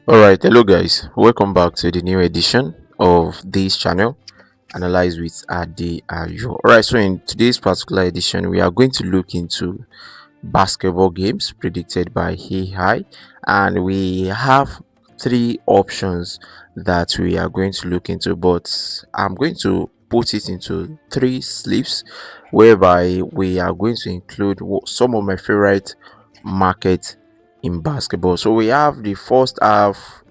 Alright, hello guys, welcome back to the new edition of this channel, Analyze with Ade Ayo. Alright, so in today's particular edition, we are going to look into basketball games predicted by AI, and we have three options that we are going to look into, but I'm going to put it into three slips whereby we are going to include some of my favorite markets in basketball. So we have the first half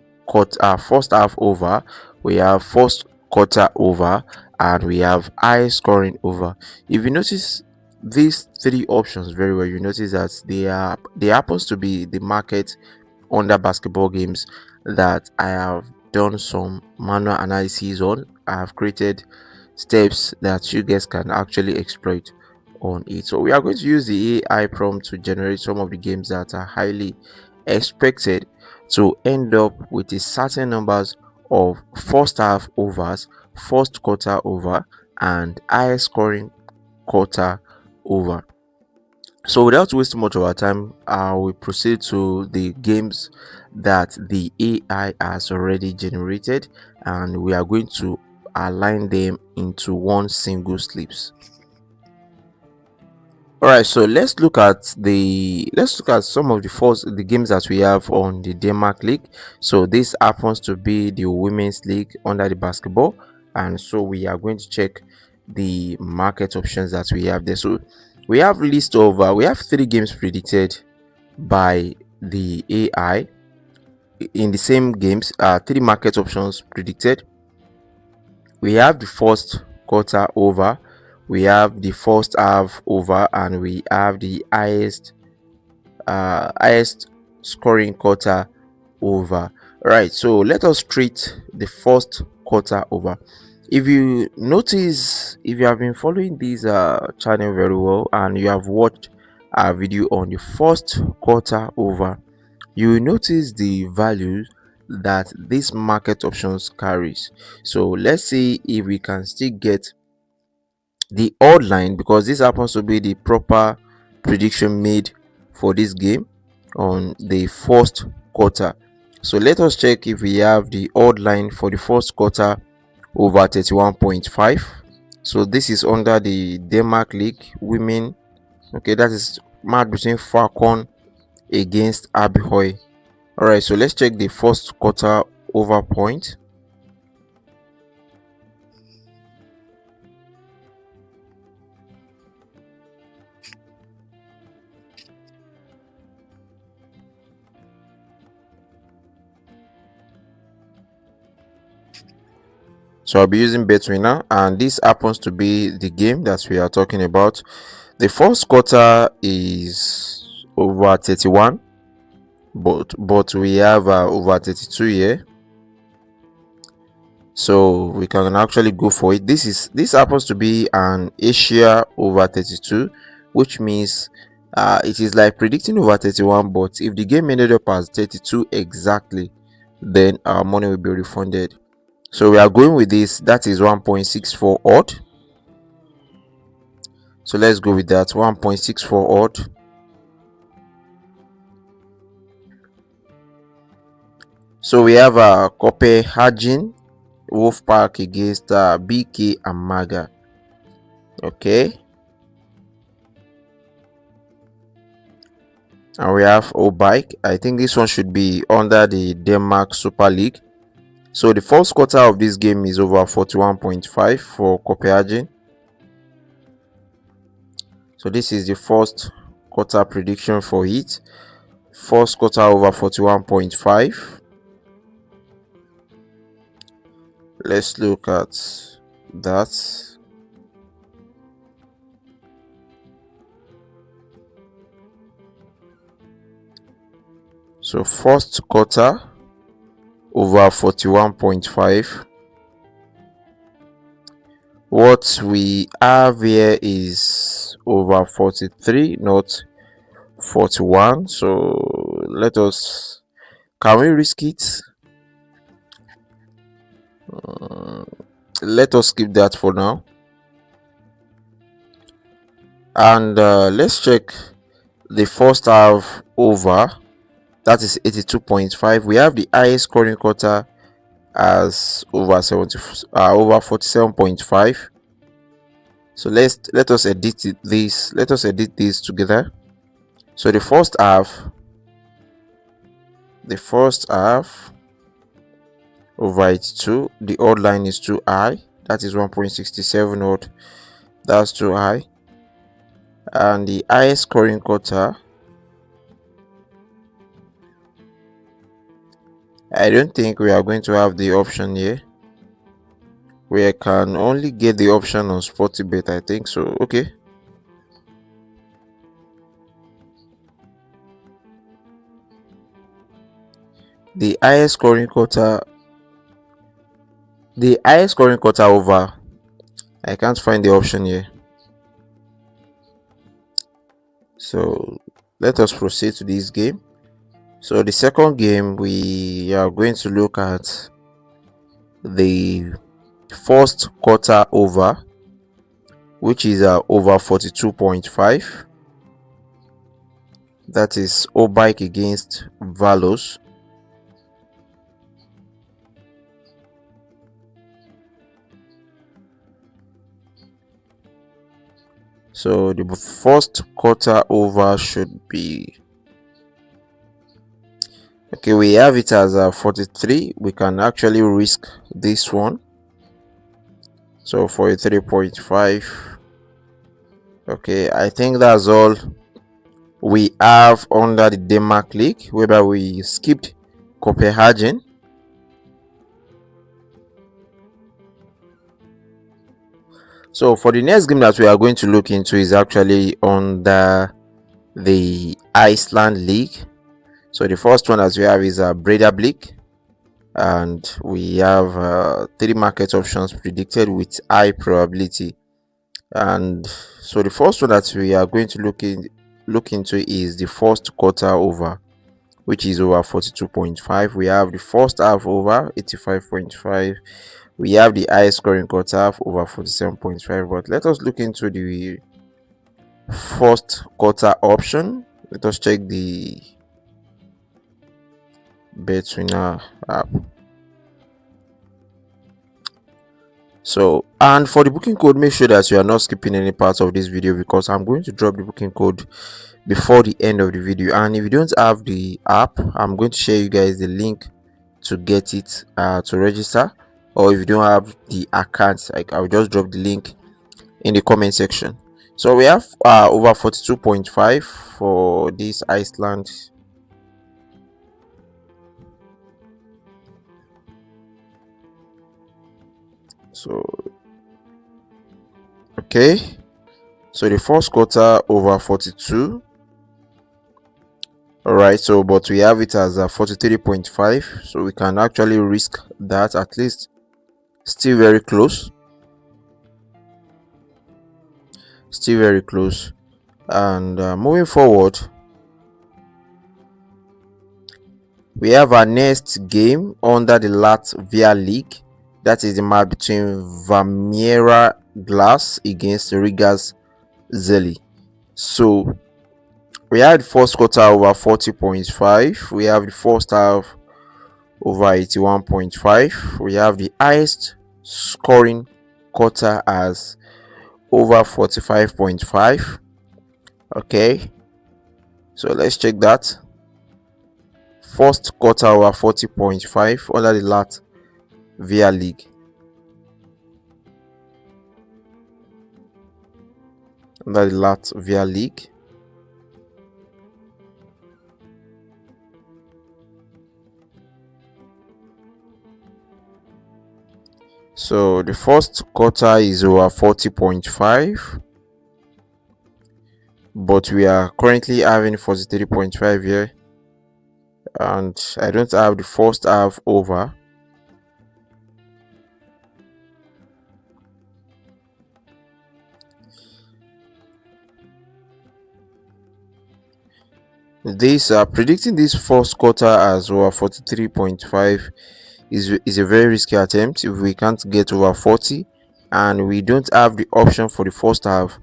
over, we have first quarter over, and we have high scoring over. If you notice these three options very well, you notice that they happens to be the market under basketball games that I have done some manual analysis on. I have created steps that you guys can actually exploit on it. So we are going to use the AI prompt to generate some of the games that are highly expected to end up with a certain numbers of first half overs, first quarter over, and high scoring quarter over. So without wasting much of our time, I will proceed to the games that the AI has already generated, and we are going to align them into one single slips. All right, so let's look at some of the games that we have on the Denmark League. So this happens to be the women's league under the basketball, and so we are going to check the market options that we have there. So we have three games predicted by the AI in the same games. Three market options predicted. We have the first quarter over, we have the first half over, and we have the highest scoring quarter over. Right, so let us treat the first quarter over. If you notice, if you have been following this channel very well and you have watched our video on the first quarter over, you will notice the values that this market options carries. So let's see if we can still get the odd line, because this happens to be the proper prediction made for this game on the first quarter. So let us check if we have the odd line for the first quarter over 31.5. So this is under the Denmark League women. Okay, that is match between Falcon against Abihoy. All right, so let's check the first quarter over point. So I'll be using Betwinner, and this happens to be the game that we are talking about. The first quarter is over 31, but we have over 32 here, so we can actually go for it. This happens to be an Asia over 32, which means it is like predicting over 31, but if the game ended up as 32 exactly, then our money will be refunded. So we are going with this. That is 1.64 odd. So let's go with that. 1.64 odd. So we have Copenhagen Wolfpack against BK and Maga. Okay. And we have Obike. I think this one should be under the Denmark Super League. So the first quarter of this game is over 41.5 for Copenhagen. So this is the first quarter prediction for it. First quarter over 41.5. Let's look at that. So first quarter over 41.5. What we have here is over 43, not 41. So can we risk it? Let us skip that for now, and let's check the first half over that is 82.5. We have the highest scoring quarter as over 70, over 47.5. So let us edit this. Let us edit this together. So the first half over 82, the odd line is too high. That is 1.67 odd. That's too high. And the highest scoring quarter, I don't think we are going to have the option here. We can only get the option on Sportybet, I think so. Okay. The highest scoring quarter, over, I can't find the option here. So let us proceed to this game. So the second game, we are going to look at the first quarter over, which is over 42.5. That is Obike against Valos. So the first quarter over should be, okay, we have it as 43. We can actually risk this one. So 43.5. Okay, I think that's all we have under the Denmark League, whereby we skipped Copenhagen. So for the next game that we are going to look into is actually under the Iceland League. So the first one that we have is a Breda League, and we have 3 market options predicted with high probability. And so the first one that we are going to look into is the first quarter over, which is over 42.5. We have the first half over 85.5. We have the highest scoring quarter half over 47.5. But let us look into the first quarter option. Let us check the BetWinner app. So, and for the booking code, make sure that you are not skipping any part of this video, because I'm going to drop the booking code before the end of the video. And if you don't have the app, I'm going to share you guys the link to get it, to register. Or if you don't have the account, I'll just drop the link in the comment section. So we have over 42.5 for this Iceland. So okay, so the first quarter over 42. All right, so but we have it as 43.5, so we can actually risk that, at least. Still very close, and moving forward, we have our next game under the Latvia League. That is the match between Valmiera Glass against Rigas Zeli. So we have the first quarter over 40.5. We have the first half over 81.5. We have the highest scoring quarter as over 45.5. Okay, so let's check that. First quarter over 40.5 under the Latvia League. Under the Latvia League. So the first quarter is over 40.5, but we are currently having 43.5 here, and I don't have the first half over. This predicting this first quarter as over 43.5 is a very risky attempt if we can't get over 40, and we don't have the option for the first half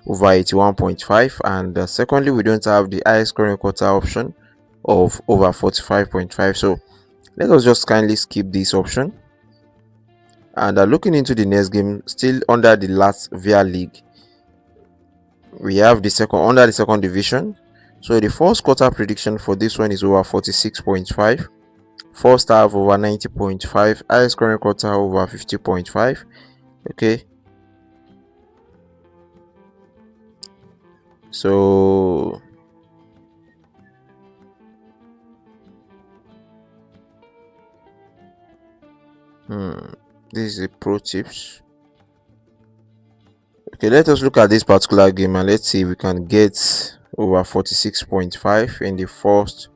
over 81.5, and secondly, we don't have the highest scoring quarter option of over 45.5. So let us just kindly skip this option. And looking into the next game, still under the Latvia League, we have the second under the second division. So the first quarter prediction for this one is over 46.5. First half over 90.5. Highest scoring quarter over 50.5. Okay. So this is the pro tips. Okay, let us look at this particular game and let's see if we can get over 46.5 in the first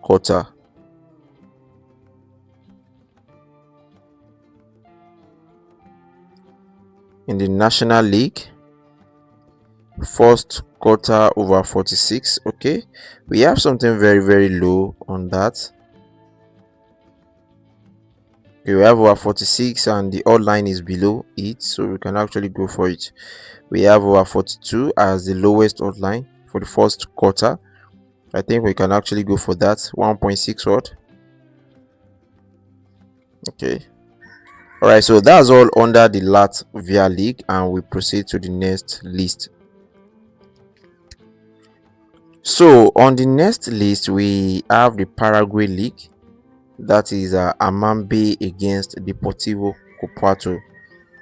quarter. In the National League, first quarter over 46. Okay, we have something very low on that. Okay, we have over 46 and the odd line is below it, so we can actually go for it. We have over 42 as the lowest odd line for the first quarter. I think we can actually go for that 1.6 odd. Okay, all right, so that's all under the Latvia League, and we proceed to the next list. So on the next list we have the Paraguay League. That is Amambe against Deportivo Copato.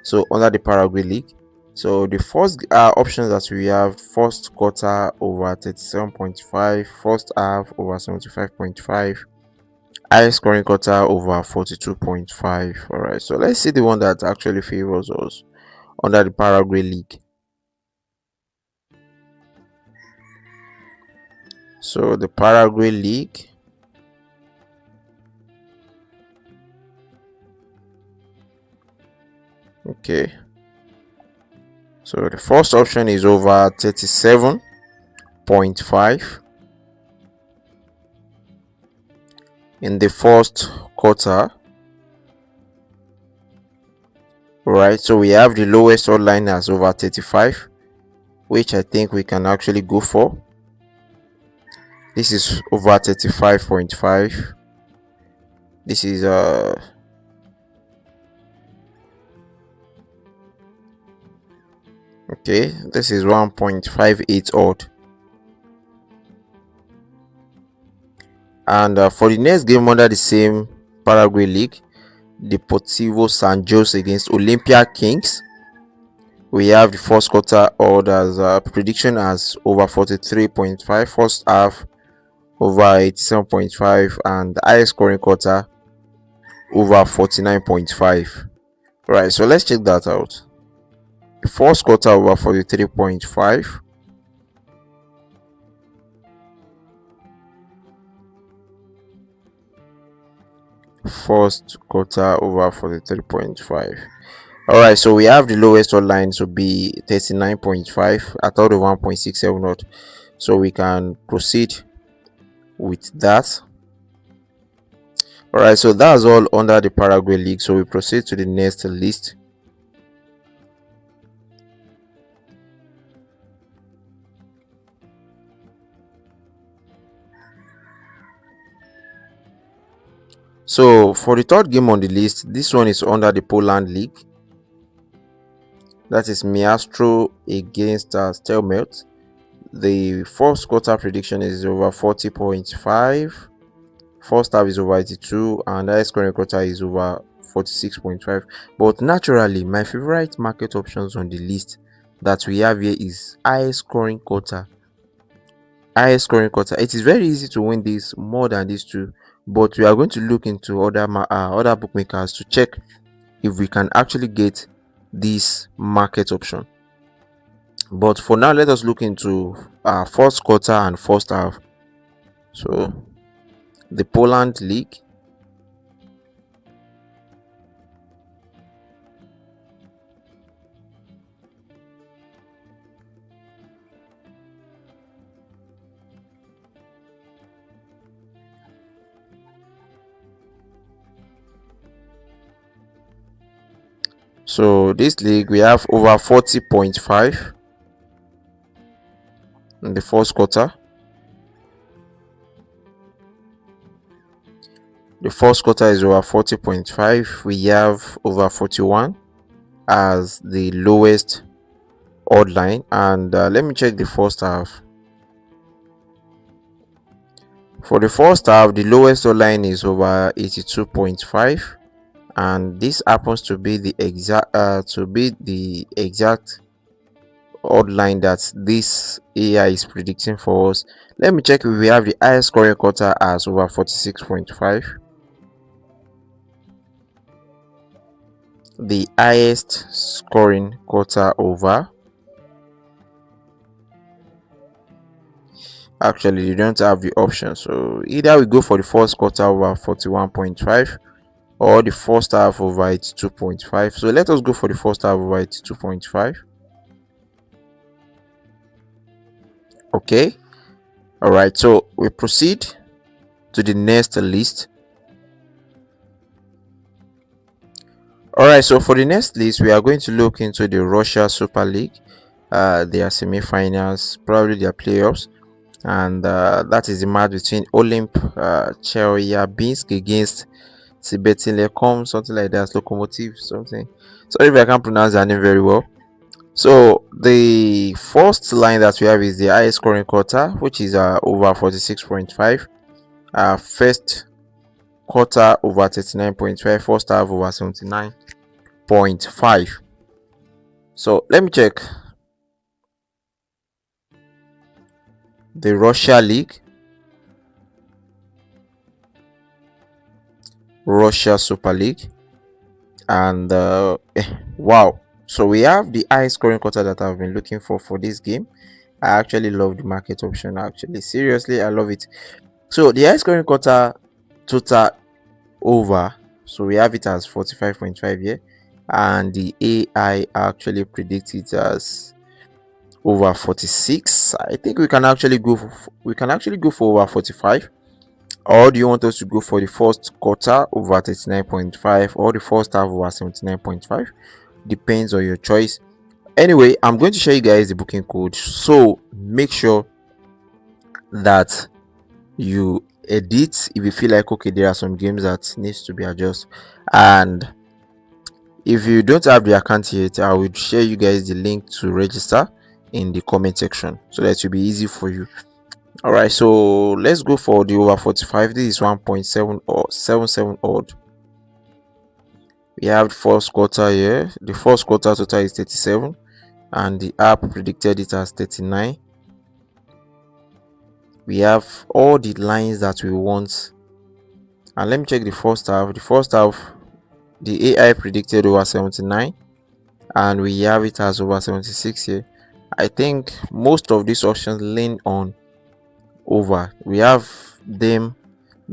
So under the Paraguay League, so the first options that we have: first quarter over 37.5, first half over 75.5, high scoring quarter over 42.5. All right, so let's see the one that actually favors us under the Paraguay League. So the Paraguay League, okay, so the first option is over 37.5 in the first quarter. Right, so we have the lowest odd line as over 35, which I think we can actually go for. This is over 35.5. This is okay, this is 1.58 odd. And for the next game under the same Paraguay League, Deportivo San Jose against Olympia Kings, we have the first quarter odd as prediction as over 43.5, first half over 87.5, and the highest scoring quarter over 49.5. Right, so let's check that out. The first quarter over 43.5, first quarter over 43.5. All right, so we have the lowest odd line to be 39.5 at out of 1.67 odd, so we can proceed with that. All right, so that's all under the Paraguay League, so we proceed to the next list. So for the third game on the list, this one is under the Poland League. That is Miastro against Stelmelt. The first quarter prediction is over 40.5. First half is over 82, and the highest scoring quarter is over 46.5. But naturally, my favorite market options on the list that we have here is highest scoring quarter. Highest scoring quarter. It is very easy to win this more than these two, but we are going to look into other bookmakers to check if we can actually get this market option. But for now, let us look into first quarter and first half. So the Poland League, so this league we have over 40.5 in the first quarter. The first quarter is over 40.5. We have over 41 as the lowest odd line. And let me check the first half. For the first half, the lowest odd line is over 82.5, and this happens to be the exact odd line that this AI is predicting for us. Let me check if we have the highest scoring quarter as over 46.5. The highest scoring quarter over, actually you don't have the option, so either we go for the first quarter over 41.5 or the first half over 82.5. So let us go for the first half over 82.5. Okay, all right, so we proceed to the next list. All right, so for the next list, we are going to look into the Russia Super League, their semi-finals, probably their playoffs, and that is the match between Olymp Chelyabinsk against Sibetin, something like that, Lokomotiv, something. Sorry if I can't pronounce that name very well. So the first line that we have is the highest scoring quarter, which is over 46.5. First quarter over 39.5. First half over 79.5. So let me check the Russia League, Russia Super League, and wow. So we have the high scoring quarter that I've been looking for this game. I actually love the market option. Actually, seriously, I love it. So the high scoring quarter total over, so we have it as 45.5 here, and the AI actually predicts it as over 46. I think we can actually go for over 45. Or do you want us to go for the first quarter over 39.5 or the first half over 79.5? Depends on your choice. Anyway, I'm going to show you guys the booking code, so make sure that you edit if you feel like, okay, there are some games that needs to be adjusted. And if you don't have the account yet, I will share you guys the link to register in the comment section so that it will be easy for you. All right, so let's go for the over 45. This is 1.7 or 77 odd. We have the first quarter here. The first quarter total is 37, and the app predicted it as 39. We have all the lines that we want, and let me check the first half. The first half, the AI predicted over 79, and we have it as over 76 here. I think most of these options lean on over. We have them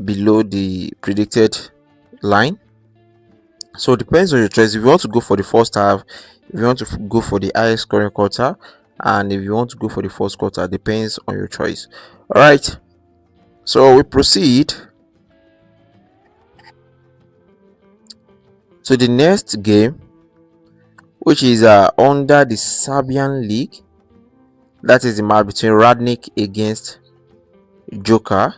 below the predicted line, so it depends on your choice. If you want to go for the first half, if you want to go for the highest scoring quarter, and if you want to go for the first quarter, depends on your choice. All right, so we proceed to the next game, which is under the Serbian league. That is the match between Radnik against Joker.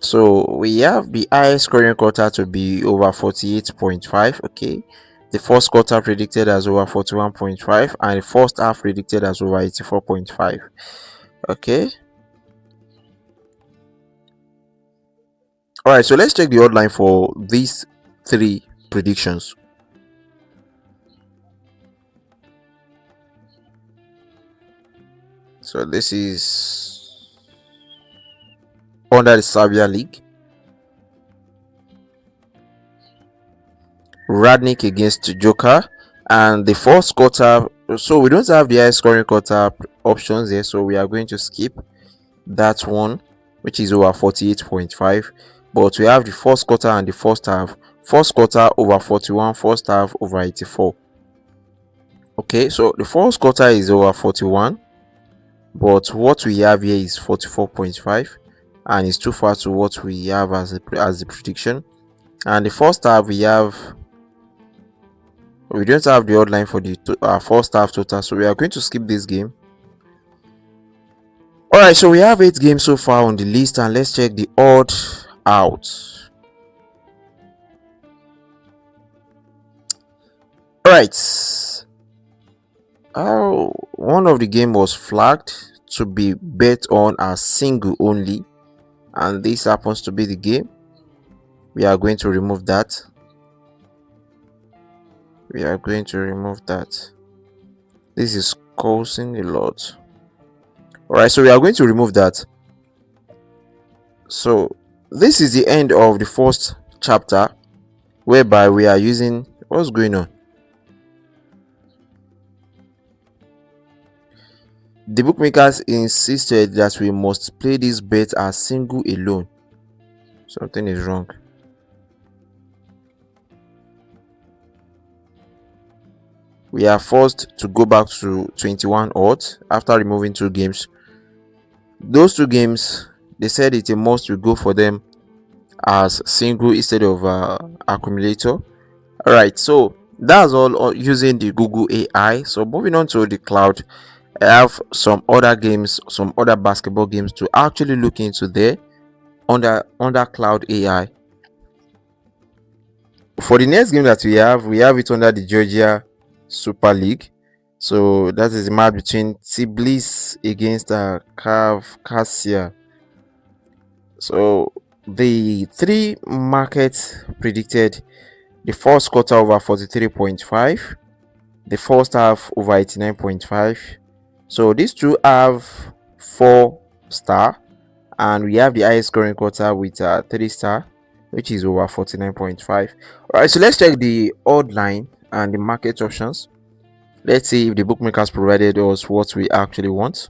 So we have the highest scoring quarter to be over 48.5. Okay, the first quarter predicted as over 41.5, and the first half predicted as over 84.5. Okay, all right, so let's check the odd line for these three predictions. So this is under the Serbia league. Radnik against Joker, and the first quarter. So we don't have the high scoring quarter options here, so we are going to skip that one, which is over 48.5. But we have the first quarter and the first half. First quarter over 41, first half over 84. Okay, so the first quarter is over 41, but what we have here is 44.5, and it's too far to what we have as the prediction. And the first half we don't have the odd line for the first half total, so we are going to skip this game. All right, so we have 8 games so far on the list, and let's check the odd out. All right. One of the game was flagged to be bet on as single only, and this happens to be the game. We are going to remove that. We are going to remove that. This is causing a lot. All right, so we are going to remove that. So this is the end of the first chapter, whereby we are using what's going on. The bookmakers insisted that we must play this bet as single alone. Something is wrong. We are forced to go back to 21 odds after removing 2 games. Those 2 games, they said it's a must to go for them as single instead of accumulator. All right, so that's all using the Google AI. So moving on to the cloud, I have some other games, some other basketball games to actually look into there under cloud AI. For the next game that we have it under the Georgia Super League. So that is the match between Tbilisi against Cassia. So the three markets predicted the first quarter over 43.5, the first half over 89.5. So these two have 4 star, and we have the highest scoring quarter with 3 star, which is over 49.5. All right, so let's check the odd line and the market options. Let's see if the bookmakers provided us what we actually want.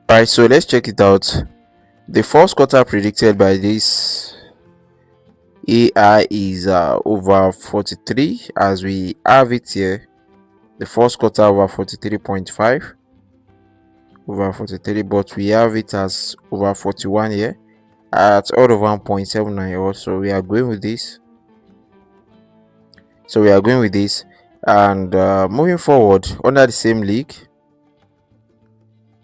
All right, so let's check it out. The first quarter predicted by this AI is over 43, as we have it here. The first quarter over 43.5, over 43, but we have it as over 41 here at odd of 1.79. Also, we are going with this. So we are going with this, and moving forward under the same league,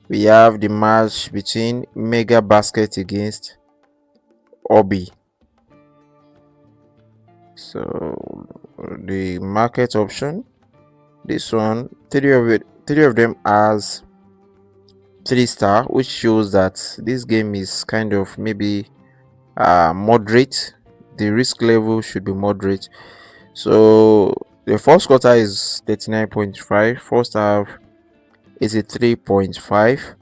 we have the match between Mega Basket against Obi. So the market option, this one, three of them has 3 star, which shows that this game is kind of maybe moderate. The risk level should be moderate. So the first quarter is 39.5, first half is a 3.5.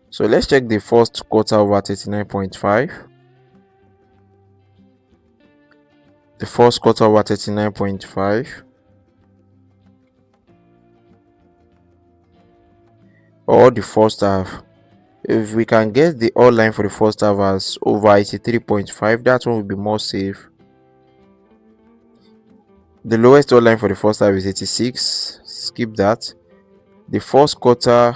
So let's check the first quarter over 39.5. The first quarter over 39.5, or the first half. If we can get the odd line for the first half as over 83.5, that one will be more safe. The lowest odd line for the first half is 86. Skip that. The first quarter,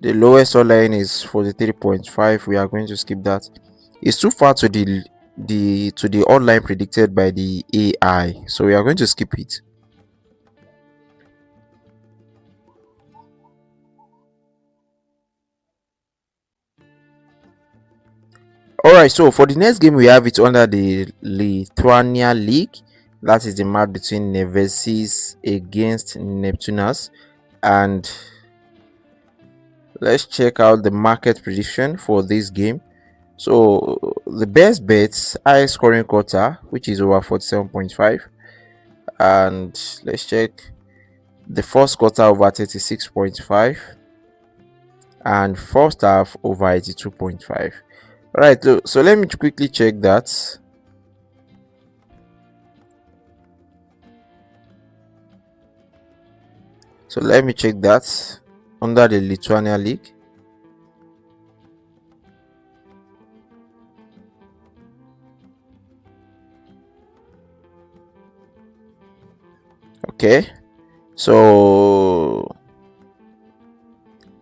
the lowest odd line is 43.5. We are going to skip that. It's too far to the odd line predicted by the AI, so we are going to skip it. All right, so for the next game, we have it under the Lithuania League. That is the match between Nevesis against Neptunus, and let's check out the market prediction for this game. So the best bets, high scoring quarter, which is over 47.5, and let's check the first quarter over 36.5, and first half over 82.5. All right, so let me quickly check that. So let me check that under the Lithuania League. Okay, so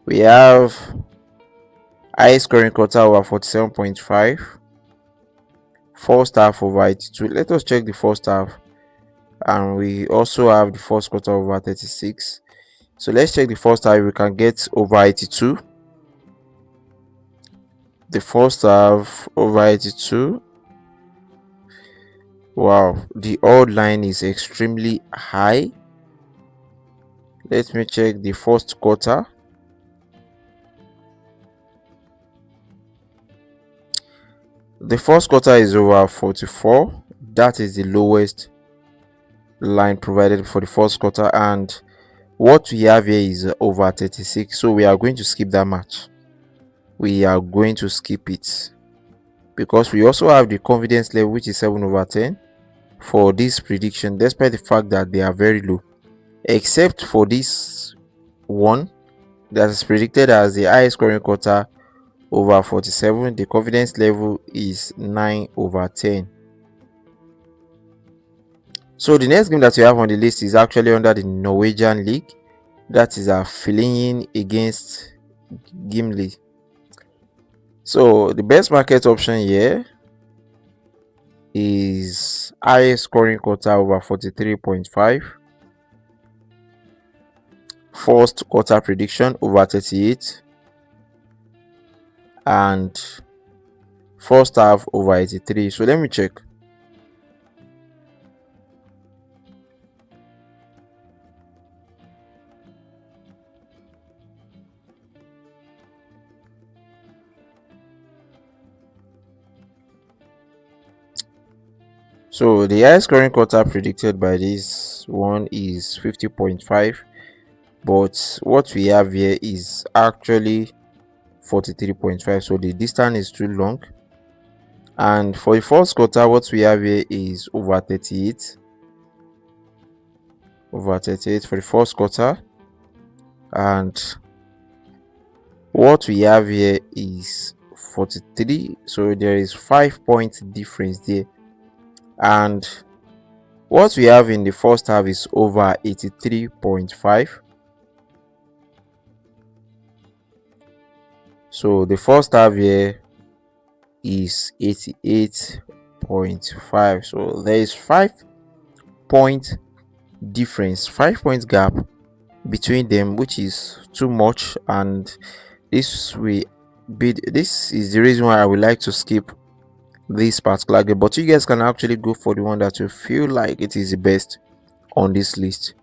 we have high scoring quarter over 47.5, first half over 82. Let us check the first half, and we also have the first quarter over 36. So let's check the first half. We can get over 82. The first half over 82. Wow, the odd line is extremely high. Let me check the first quarter. The first quarter is over 44. That is the lowest line provided for the first quarter, and what we have here is over 36. So we are going to skip that match. We are going to skip it because we also have the confidence level, which is 7 over 10 for this prediction, despite the fact that they are very low, except for this one that is predicted as the highest scoring quarter over 47. The confidence level is 9 over 10. So the next game that we have on the list is actually under the Norwegian League. That is a Flying against Gimli. So the best market option here is highest scoring quarter over 43.5. First quarter prediction over 38. And first half over 83. So let me check. So the highest scoring quarter predicted by this one is 50.5, but what we have here is actually 43.5. So the distance is too long. And for the first quarter, what we have here is over 38. Over 38 for the first quarter. And what we have here is 43. So there is 5 point difference there. And what we have in the first half is over 83.5. So the first half here is 88.5. So there is 5 point difference, 5 points gap between them, which is too much. And this is the reason why I would like to skip this particular game, but you guys can actually go for the one that you feel like it is the best on this list.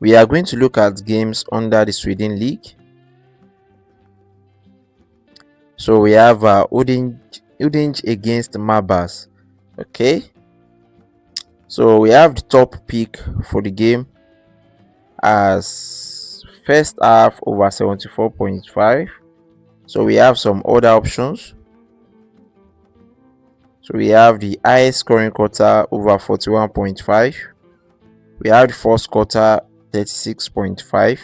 We are going to look at games under the Sweden League. So we have Udinge against Mabas. Okay, so we have the top pick for the game as first half over 74.5. So we have some other options. So we have the highest scoring quarter over 41.5. We have the first quarter 36.5.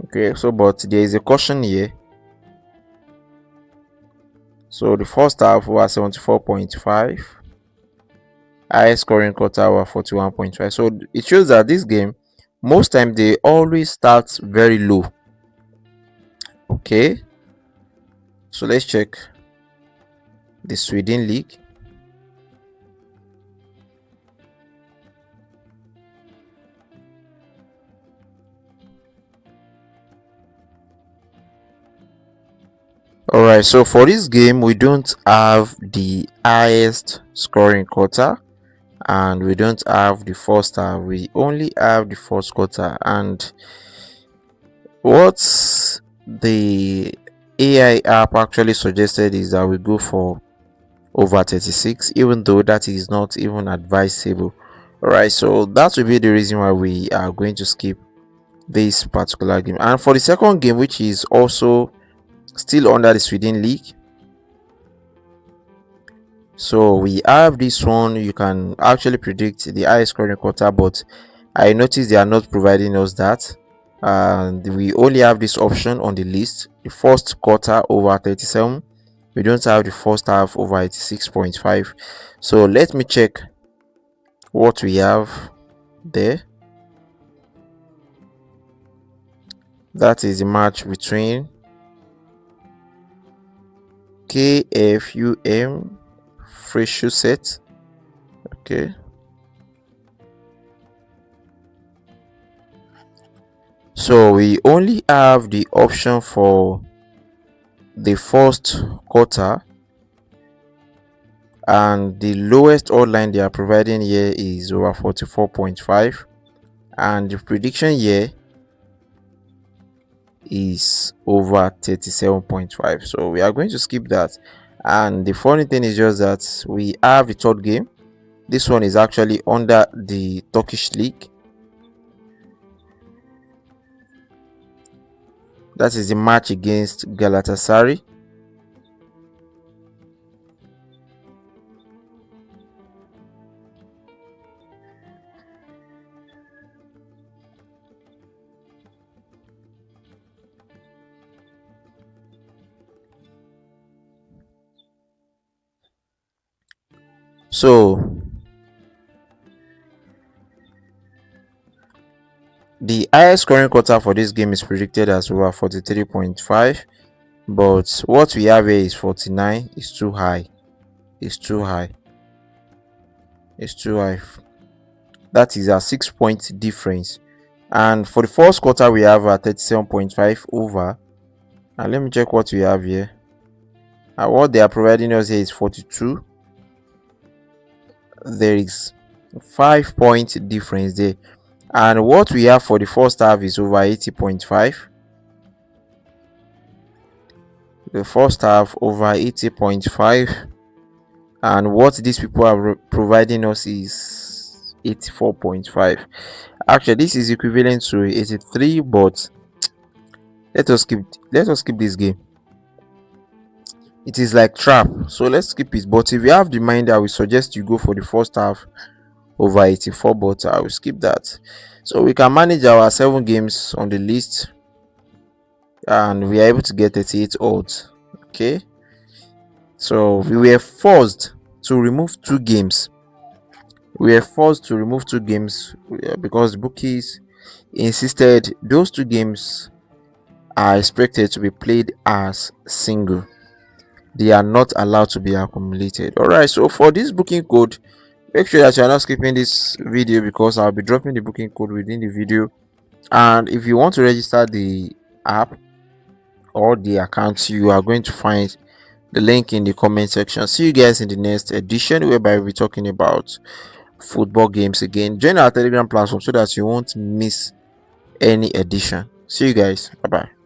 Okay, so but there is a caution here. So the first half over 74.5. Highest scoring quarter over 41.5. So it shows that this game, most time they always start very low. Okay, so let's check the Sweden League. All right, so for this game we don't have the highest scoring quarter and we don't have the first half. We only have the first quarter. And what the AI app actually suggested is that we go for over 36, even though that is not even advisable. All right, so that will be the reason why we are going to skip this particular game. And for the second game, which is also still under the Sweden League, so we have this one. You can actually predict the highest scoring quarter, but I noticed they are not providing us that, and we only have this option on the list: the first quarter over 37. We don't have the first half over 86.5. So let me check what we have there. That is the match between KFUM Freshusset. Okay, So we only have the option for the first quarter, and the lowest odd line they are providing here is over 44.5, and the prediction here is over 37.5. So we are going to skip that. And the funny thing is just that we have the third game. This one is actually under the Turkish league. That is the match against Galatasaray. So the highest scoring quarter for this game is predicted as over 43.5, but what we have here is 49. It's too high. It's too high. It's too high. That is a 6 point difference. And for the first quarter, we have a 37.5 over. And let me check what we have here. And what they are providing us here is 42. There is 5 point difference there. And what we have for the first half is over 80.5. The first half over 80.5. And what these people are providing us is 84.5. Actually, this is equivalent to 83, but let us skip this game. It is like trap, so let's skip it. But if you have the mind, I will suggest you go for the first half over 84, but I will skip that. So we can manage our 7 games on the list, and we are able to get 38 odds. Okay, so we were forced to remove 2 games. Because the bookies insisted those 2 games are expected to be played as single. They are not allowed to be accumulated. All right, so for this booking code, make sure that you are not skipping this video, because I'll be dropping the booking code within the video. And if you want to register the app or the account, you are going to find the link in the comment section. See you guys in the next edition, whereby we'll be talking about football games again. Join our Telegram platform so that you won't miss any edition. See you guys. Bye bye.